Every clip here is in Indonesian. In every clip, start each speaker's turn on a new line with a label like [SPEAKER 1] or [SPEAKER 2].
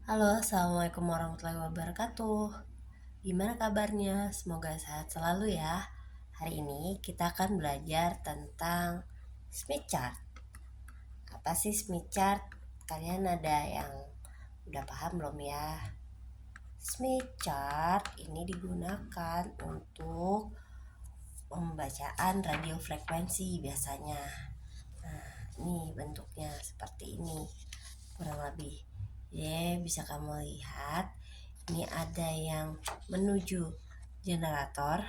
[SPEAKER 1] Halo, Assalamualaikum warahmatullahi wabarakatuh. Gimana kabarnya? Semoga sehat selalu ya. Hari ini kita akan belajar tentang Smith chart. Apa sih Smith chart? Kalian ada yang udah paham belum ya? Smith chart ini digunakan untuk pembacaan radiofrekuensi biasanya. Nah, ini bentuknya seperti ini kurang lebih. Bisa kamu lihat ini ada yang menuju generator,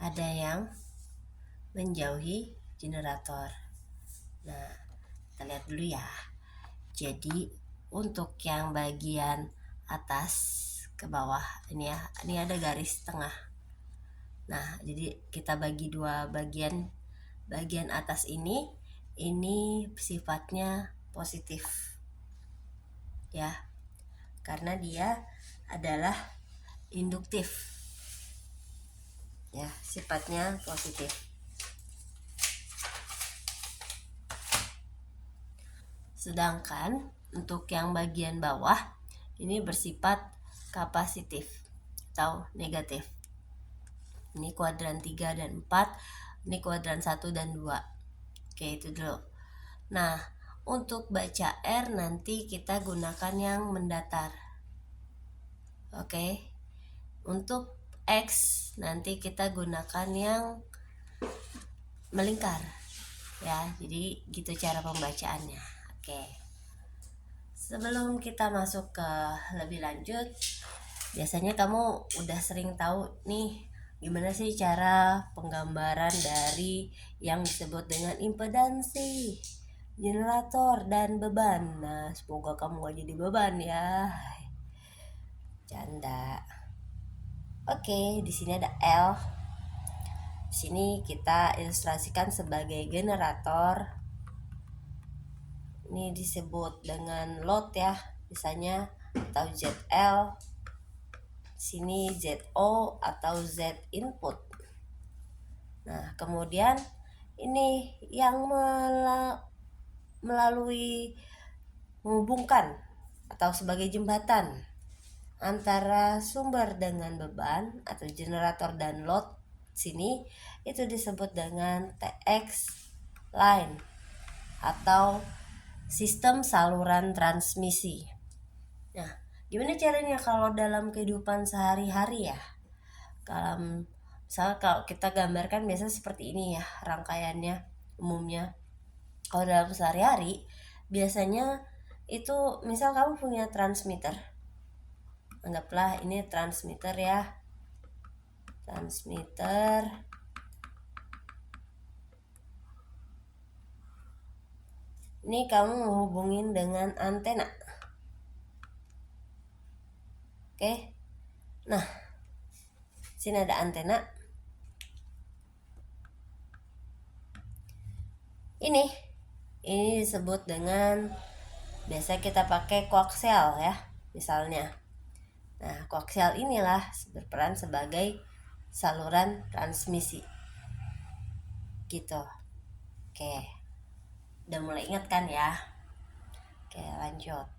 [SPEAKER 1] ada yang menjauhi generator. Nah, kita lihat dulu ya. Jadi untuk yang bagian atas ke bawah ini ya, ini ada garis tengah. Nah, jadi kita bagi dua bagian. Bagian atas ini sifatnya positif ya, karena dia adalah induktif ya, sifatnya positif. Sedangkan untuk yang bagian bawah ini bersifat kapasitif atau negatif. Ini kuadran 3 dan 4, ini kuadran 1 dan 2. Oke, itu dulu. Nah, untuk baca R nanti kita gunakan yang mendatar. Oke. Untuk X nanti kita gunakan yang melingkar ya, jadi gitu cara pembacaannya. Oke, sebelum kita masuk ke lebih lanjut, biasanya kamu udah sering tahu nih gimana sih cara penggambaran dari yang disebut dengan impedansi, generator, dan beban. Nah, semoga kamu gak jadi beban ya, canda. Oke, di sini ada L. Sini kita ilustrasikan sebagai generator. Ini disebut dengan load ya, misalnya atau ZL. Sini ZO atau Z input. Nah, kemudian ini yang melalui menghubungkan atau sebagai jembatan antara sumber dengan beban atau generator dan load. Sini itu disebut dengan TX line atau sistem saluran transmisi. Nah, gimana caranya kalau dalam kehidupan sehari-hari ya? Misalnya kalau kita gambarkan biasa seperti ini ya rangkaiannya umumnya. Kalau dalam sehari-hari biasanya itu misal kamu punya transmitter. Anggaplah ini transmitter ya. Transmitter. Ini kamu menghubungin dengan antena. Oke. Nah, sini ada antena. Ini disebut dengan, biasa kita pakai koaksial ya, misalnya. Nah, koaksial inilah berperan sebagai saluran transmisi. Gitu. Oke. Udah mulai ingat kan ya? Oke, lanjut.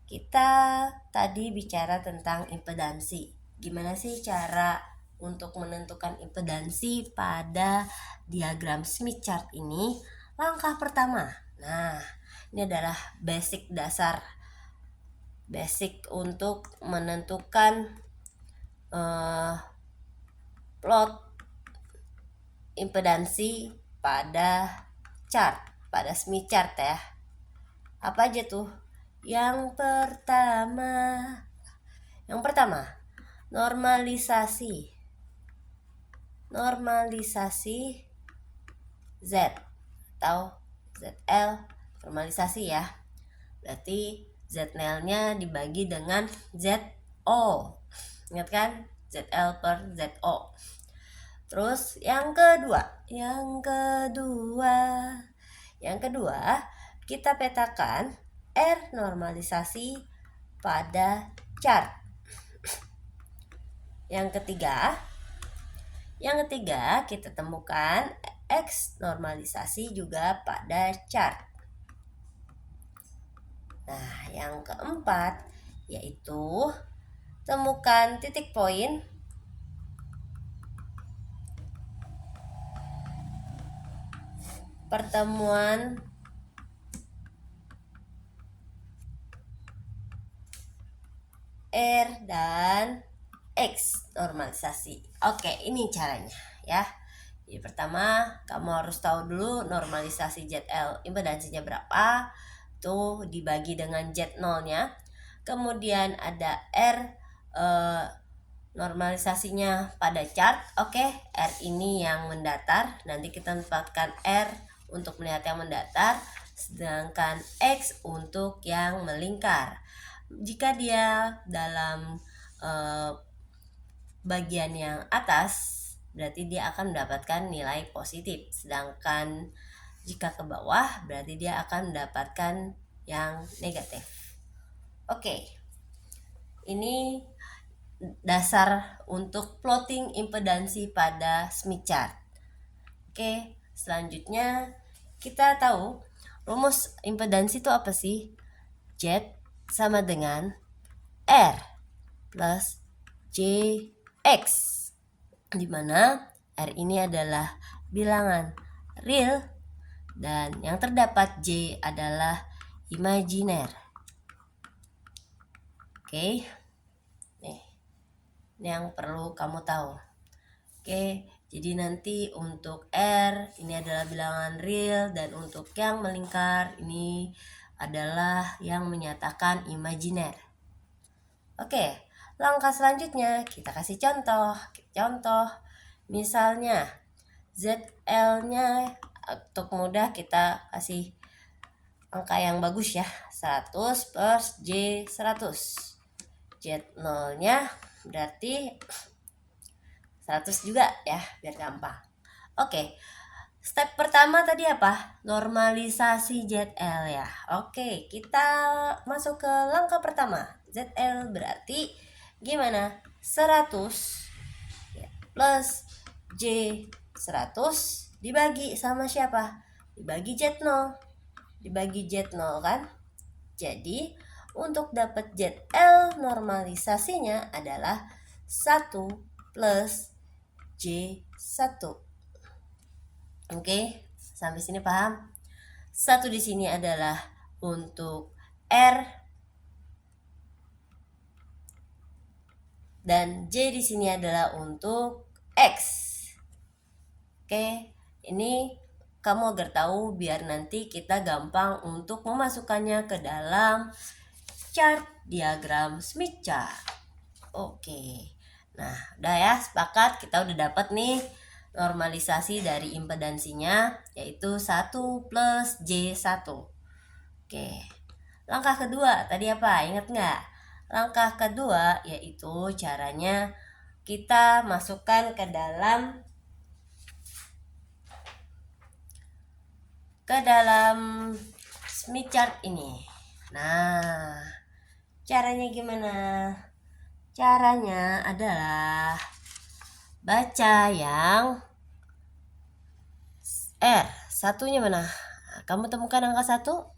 [SPEAKER 1] Kita tadi bicara tentang impedansi. Gimana sih cara untuk menentukan impedansi pada diagram Smith chart ini? Langkah pertama. Nah, ini adalah basic dasar. Basic untuk menentukan plot impedansi pada chart, pada Smith chart ya. Apa aja tuh? Yang pertama, normalisasi Z atau ZL, normalisasi ya. Berarti ZL-nya dibagi dengan ZO. Ingat kan? ZL per ZO. Terus yang kedua kita petakan R normalisasi pada chart. Yang ketiga kita temukan X normalisasi juga pada chart. Nah, yang keempat yaitu temukan titik poin pertemuan R dan X normalisasi. Oke, ini caranya ya. Jadi pertama kamu harus tahu dulu normalisasi ZL impedansinya berapa, tuh dibagi dengan Z0-nya. Kemudian ada R normalisasinya pada chart. Oke, R ini yang mendatar, nanti kita tempatkan R untuk melihat yang mendatar, sedangkan X untuk yang melingkar. Jika dia dalam bagian yang atas, berarti dia akan mendapatkan nilai positif, sedangkan jika ke bawah berarti dia akan mendapatkan yang negatif. Oke, ini dasar untuk plotting impedansi pada Smith chart. Oke, selanjutnya kita tahu rumus impedansi itu apa sih? Z sama dengan R plus JX, di mana R ini adalah bilangan real dan yang terdapat J adalah imajiner. Oke, nih, ini yang perlu kamu tahu. Oke, jadi nanti untuk R ini adalah bilangan real dan untuk yang melingkar ini adalah yang menyatakan imajiner. Oke, langkah selanjutnya kita kasih contoh. Misalnya ZL-nya untuk mudah kita kasih angka yang bagus ya, 100 plus J 100. Z0-nya berarti 100 juga ya, biar gampang. Oke, step pertama tadi apa? Normalisasi ZL ya. Oke, kita masuk ke langkah pertama. ZL berarti gimana? 100 plus J 100 dibagi sama siapa? Dibagi Z0. Dibagi Z0 kan? Jadi untuk dapat ZL normalisasinya adalah 1 plus J1. Oke, sampai sini paham? 1 di sini adalah untuk R dan J di sini adalah untuk X. Oke, ini kamu agar tahu biar nanti kita gampang untuk memasukkannya ke dalam chart diagram Smith chart. Oke, nah udah ya, sepakat, kita udah dapat nih normalisasi dari impedansinya yaitu 1 plus J1. Oke, langkah kedua tadi apa? Ingat nggak? Langkah kedua yaitu caranya kita masukkan ke dalam Smith chart ini. Nah, caranya gimana? Caranya adalah baca yang R. Satunya mana? Kamu temukan angka 1.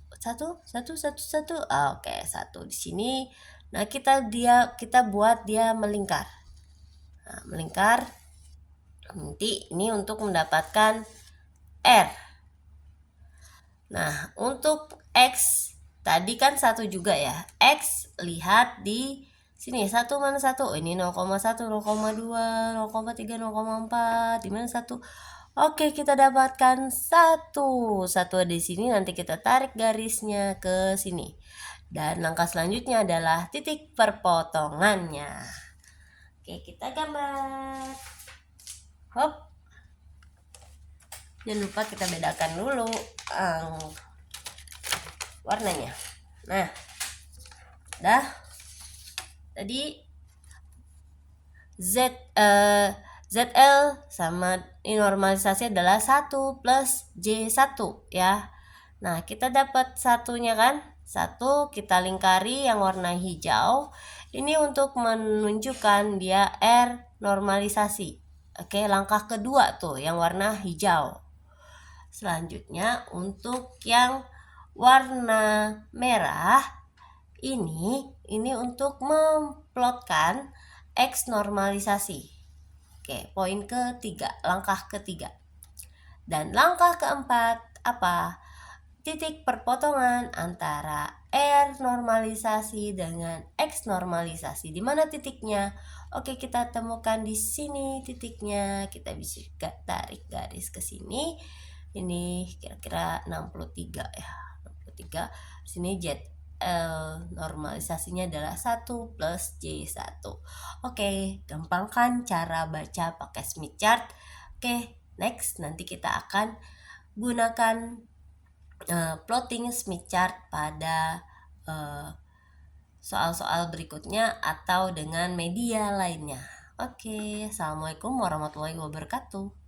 [SPEAKER 1] Oke, 1 di sini. Nah, kita buat dia melingkar. Nah, melingkar. Nanti ini untuk mendapatkan R. Nah, untuk X tadi kan 1 juga ya. X lihat di sini, 1 mana 1? Ini 0,1, 0,2, 0,3, 0,4. Di mana 1? Oke, kita dapatkan 1. 1 di sini, nanti kita tarik garisnya ke sini. Dan langkah selanjutnya adalah titik perpotongannya. Oke, kita gambar. Hop. Jangan lupa kita bedakan dulu warnanya. Nah, dah. Tadi ZL sama ini normalisasi adalah 1 plus J1 ya. Nah, kita dapat satunya kan? 1 kita lingkari yang warna hijau. Ini untuk menunjukkan dia R normalisasi. Oke, langkah kedua tuh yang warna hijau. Selanjutnya untuk yang warna merah Ini untuk memplotkan X normalisasi. Oke, poin ketiga, langkah ketiga. Dan langkah keempat apa? Titik perpotongan antara R normalisasi dengan X normalisasi. Di mana titiknya? Oke, kita temukan di sini titiknya. Kita bisa tarik garis ke sini. Ini kira-kira 63 ya. 63. Sini Z normalisasinya adalah 1 plus J1. Oke, gampang kan cara baca pakai Smith chart? Oke, next nanti kita akan gunakan plotting Smith chart pada soal-soal berikutnya atau dengan media lainnya. Oke, assalamualaikum warahmatullahi wabarakatuh.